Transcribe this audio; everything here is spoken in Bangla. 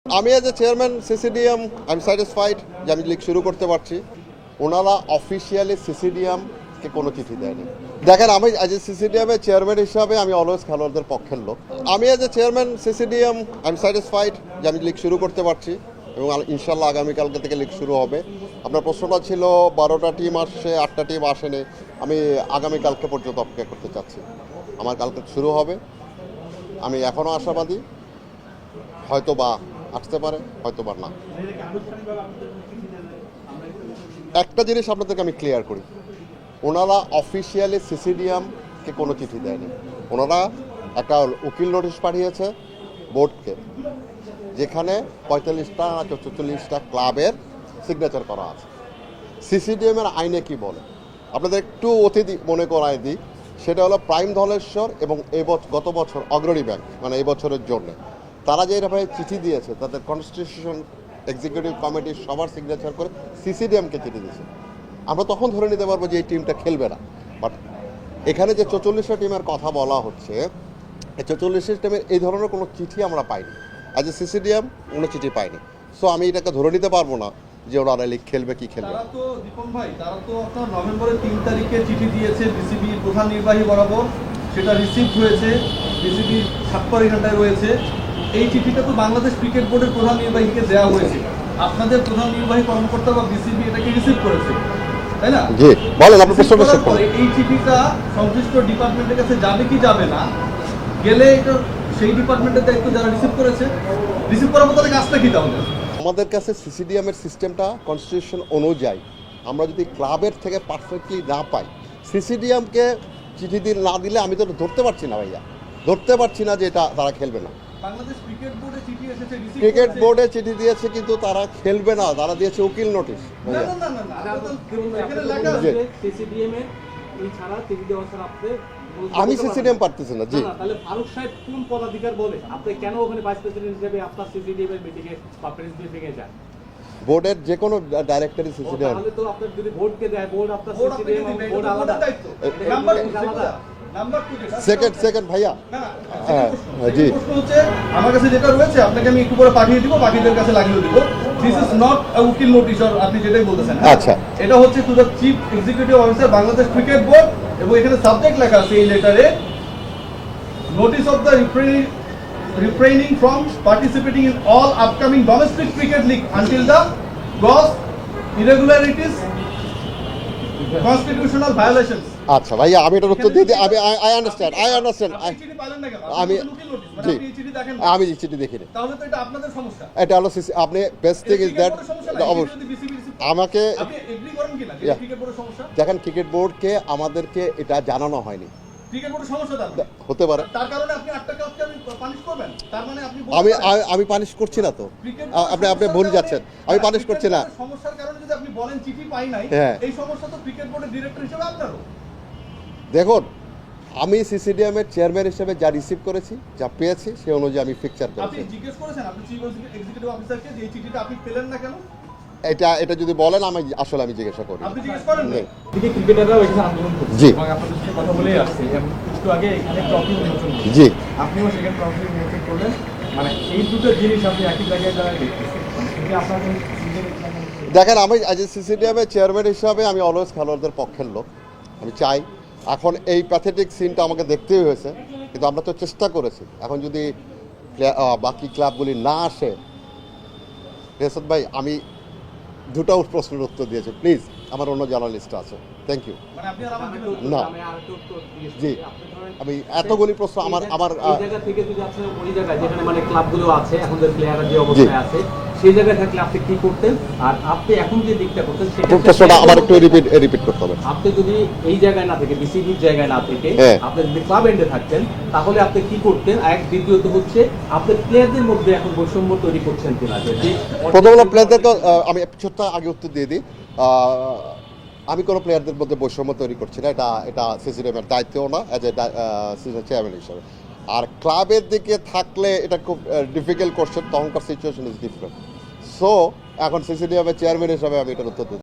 আমি as a chairman CCDM I am satisfied যে আমি লিগ শুরু করতে পারছি। ওনারা অফিসিয়ালি সিসিডিএমকে কোনো চিঠি দেয়নি। দেখেন, আমি এজ এ সিসিডিএমের চেয়ারম্যান হিসাবে আমি অলওয়েজ খেলোয়াড়দের পক্ষের লোক। আমি as a chairman CCDM I am satisfied যে আমি লিগ শুরু করতে পারছি এবং ইনশাল্লাহ আগামীকালকে থেকে লিগ শুরু হবে। আপনার প্রশ্নটা ছিল 12টা টিম আসছে, 8টা টিম আসেনি। আমি আগামীকালকে পর্যন্ত অপেক্ষা করতে চাচ্ছি। আমার কালকে শুরু হবে। আমি এখনও আশাবাদী, হয়তো বা আসতে পারে, হয়তো বা না। একটা জিনিস আপনাদেরকে আমি ক্লিয়ার করি, ওনারা অফিসিয়ালি সিসিডিএমকে কোনো চিঠি দেয়নি। ওনারা একটা উকিল নোটিশ পাঠিয়েছে বোর্ডকে, যেখানে 45টা না 44টা ক্লাবের সিগনেচার করা আছে। সিসিডিএমের আইনে কি বলে আপনাদের একটু অতীত মনে করায় দিই। সেটা হলো প্রাইম ধলেশ্বর এবং গত বছর অগ্রণী ব্যাংক, মানে এই বছরের জন্য তারা যে এভাবে চিঠি দিয়েছে, তাদের কনস্টিটিউশন এক্সিকিউটিভ কমিটির সবার সিগনেচার করে সিসিডিএমকে চিঠি দিয়েছে। আমরা তখন ধরে নিতে পারবো যে এই টিমটা খেলবে না। বাট এখানে যে 44টা টিমের কথা বলা হচ্ছে, এই 44 টিমের এই ধরনের কোনো চিঠি আমরা পাইনি। আজ সিসিডিএম কোনো চিঠি পাইনি। সো আমি এটাকে ধরে নিতে পারবো না যে ওরা লিগ খেলবে কি খেলবে। তারা তো দীপন ভাই, তারা তো আপনার নভেম্বরের 3 তারিখে চিঠি দিয়েছে বিসিবি প্রধান নির্বাহী বরাবর, সেটা রিসিভ হয়েছে, বিসিবি স্বাক্ষর এখানটায় রয়েছে। এই চিঠিটা তো বাংলাদেশ ক্রিকেট বোর্ডের প্রধান নির্বাহীকে দেওয়া হয়েছে। আপনাদের প্রধান নির্বাহী কর্মকর্তা বা বিসিবি এটাকে রিসিভ করেছে, তাই না? জি বলেন, আপনি প্রশ্ন করুন। এই চিঠিটা সংশ্লিষ্ট ডিপার্টমেন্টের কাছে যাবে কি যাবে না, গেলে এটা সেই ডিপার্টমেন্টের দায়িত্ব যারা রিসিভ করেছে, রিসিভ করার মতো কাজটা কি তাহলে? আমাদের কাছে সিসিডিএমের সিস্টেমটা কনস্টিটিউশন অনুযায়ী আমরা যদি ক্লাবের থেকে পারফেক্টলি না পাই, সিসিডিএমকে চিঠি না দিলে আমি তো ধরতে পারছি না ভাইয়া, ধরতে পারছি না যে এটা তারা খেলবে না। বাংলাদেশ ক্রিকেট বোর্ডে চিঠি এসেছে, ক্রিকেট বোর্ডে চিঠি দিয়েছে কিন্তু তারা খেলবে না, তারা দিয়েছে উকিল নোটিশ। না না না না, এখানে লেখা আছে সিসিডিএম এর এই ছাড়া চিঠি দেওয়া ছাড়া আপনি আমি সিসিডিএম পারতেছি না। জি, তাহলে ফারুক সাহেব কোন পদাধিকার বলে আপনি কেন ওখানে ভাইস প্রেসিডেন্ট হিসেবে আপনার সিসিডিএম এর মিটিং এ বা প্রেস ব্রিফিং এ যান? বোর্ডের যে কোনো ডাইরেক্টরি সিসিডিএম। তাহলে তো আপনার যদি বোর্ডকে দেয়, বোর্ড আপনার বোর্ড সিসিডিএম আপনাকে দিবে, বোর্ড এটা আলাদা বোর্ডের দায়িত্ব। নাম্বার নাম্বার নাম্বার 2 যেটা সেকেন্ড ভাইয়া। না না, হ্যাঁ, জি, প্রশ্ন হচ্ছে আমার কাছে যেটা রয়েছে আপনাকে আমি একটু পরে পাঠিয়ে দিব, বাকিদের কাছে লাগিয়ে দিব। দিস ইজ নট আ উকিল নোটিশ, আর আপনি যেটাই বলতেছেন। আচ্ছা, এটা হচ্ছে to the chief executive officer Bangladesh cricket board, এবং এখানে সাবজেক্ট লেখা আছে এই লেটারে, notice of the refraining from participating in all upcoming domestic cricket league until the gross irregularities, constitutional violations. আচ্ছা ভাইয়া, আমি এটার উত্তর দিয়ে দিই। আই আন্ডারস্ট্যান্ড আপনি চিঠি পাইলেন না কেন? আমি উকিল নোটিশ, মানে জি, আপনি এই চিঠি দেখেন না। আমি চিঠি দেখিনি। তাহলে তো এটা আপনাদের সমস্যা। এটা হলো আপনি বেস্ট থিং ইজ দ্যাট অবশ্যই আমাকে আপনি এগ্রি করেন কিনা যে Yeah. ক্রিকেট বোর্ডের সমস্যা? দেখেন, ক্রিকেট বোর্ডকে আমাদেরকে এটা জানানো হয়নি। ক্রিকেট বোর্ডের সমস্যা তার হতে পারে, তার কারণে আপনি 8টা ক্লাবকে আপনি পানিশ করবেন? তার মানে আপনি আমি আমি পানিশ করছি না তো। আপনি ভুল যাচ্ছেন, আমি পানিশ করছি না। সমস্যার কারণে যদি আপনি বলেন চিঠি পাই নাই, হ্যাঁ। এই সমস্যা তো ক্রিকেট বোর্ডের ডিরেক্টর হিসেবে আপনারও। দেখুন, আমি সিসিডিএম এর চেয়ারম্যান হিসেবে যা রিসিভ করেছি, যা পেয়েছি, সেই অনুযায়ী আমি ফিকচার আপনি করেছি। জিজ্ঞেস করেছেন আপনি চিফ এক্সিকিউটিভ অফিসারকে যে এই চিঠিটা আপনি পেলেন না কেন? এটা যদি বলেন আমি আসলে জিজ্ঞাসা করি। আপনি জিজ্ঞেস করেন না? দিকে ক্রিকেটাররাও এখানে আন্দোলন করছে জি। এবং আপনাদের সাথে কথা বলেই আসছে। এবং একটু আগে এখানে ট্রফি উন্মোচন করলেন। জি, আপনিও সেখানে ট্রফি উন্মোচন করলেন। মানে এই দুটো জিনিস আপনি একই জায়গায় দাঁড়ায় দেখতেছেন। মানে এটা আপনাদের দেখেন, আমি আজ সিসিডিএম এর চেয়ারম্যান হিসাবে আমি অলওয়েজ খেলোয়াড়দের পক্ষের লোক। আমি চাই, এখন এই প্যাথেটিক সিনটা আমাকে দেখতেই হয়েছে, কিন্তু আমরা তো চেষ্টা করেছি। এখন যদি বাকি ক্লাবগুলি না আসে, রেসাদ ভাই, আমি দুটো প্রশ্নের উত্তর দিয়েছি। প্লিজ, আমার অন্য জার্নালিস্ট আছে। Thank you. মানে আপনি আর আমার না। আমি আরেকটু উত্তর দিয়েছি। জি, আপনি ধরেন আমি এতগুলি প্রশ্ন আমার এই জায়গা থেকে যদি আপনি ওই জায়গায় যেখানে মানে ক্লাবগুলো আছে, এখনকার প্লেয়াররা যে অবস্থায় আছে, সেই জায়গায় থাকলে আপনি কি করতেন? আর আপনি এখন যে দিকটা করতেন প্রশ্নটা আবার একটু রিপিট করতে হবে। আপনি যদি এই জায়গায় না থেকে, বিসিবির জায়গায় না থেকে আপনি যদি ক্লাব এন্ডে থাকতেন, তাহলে আপনি কি করতেন? এক, দ্বিতীয়ত হচ্ছে আপনি প্লেয়ারদের মধ্যে এখন বৈষম্য তৈরি করছেন কিনা? যে প্রথম হলো প্লেয়ারদেরকে আমি ছোট্ট আগে উত্তর দিয়ে দিই। আমি কোনো প্লেয়ারদের মধ্যে বৈষম্য তৈরি করছি না, এটা সিসিডিএমের দায়িত্বও না অ্যাজ এ চেয়ারম্যান হিসাবে। আর ক্লাবের দিকে থাকলে এটা খুব ডিফিকাল্ট কোশ্চেন, তখনকার সিচুয়েশন ইজ ডিফারেন্ট। সো এখন সিসিডিএমের চেয়ারম্যান হিসাবে আমি এটার উত্তর দিই।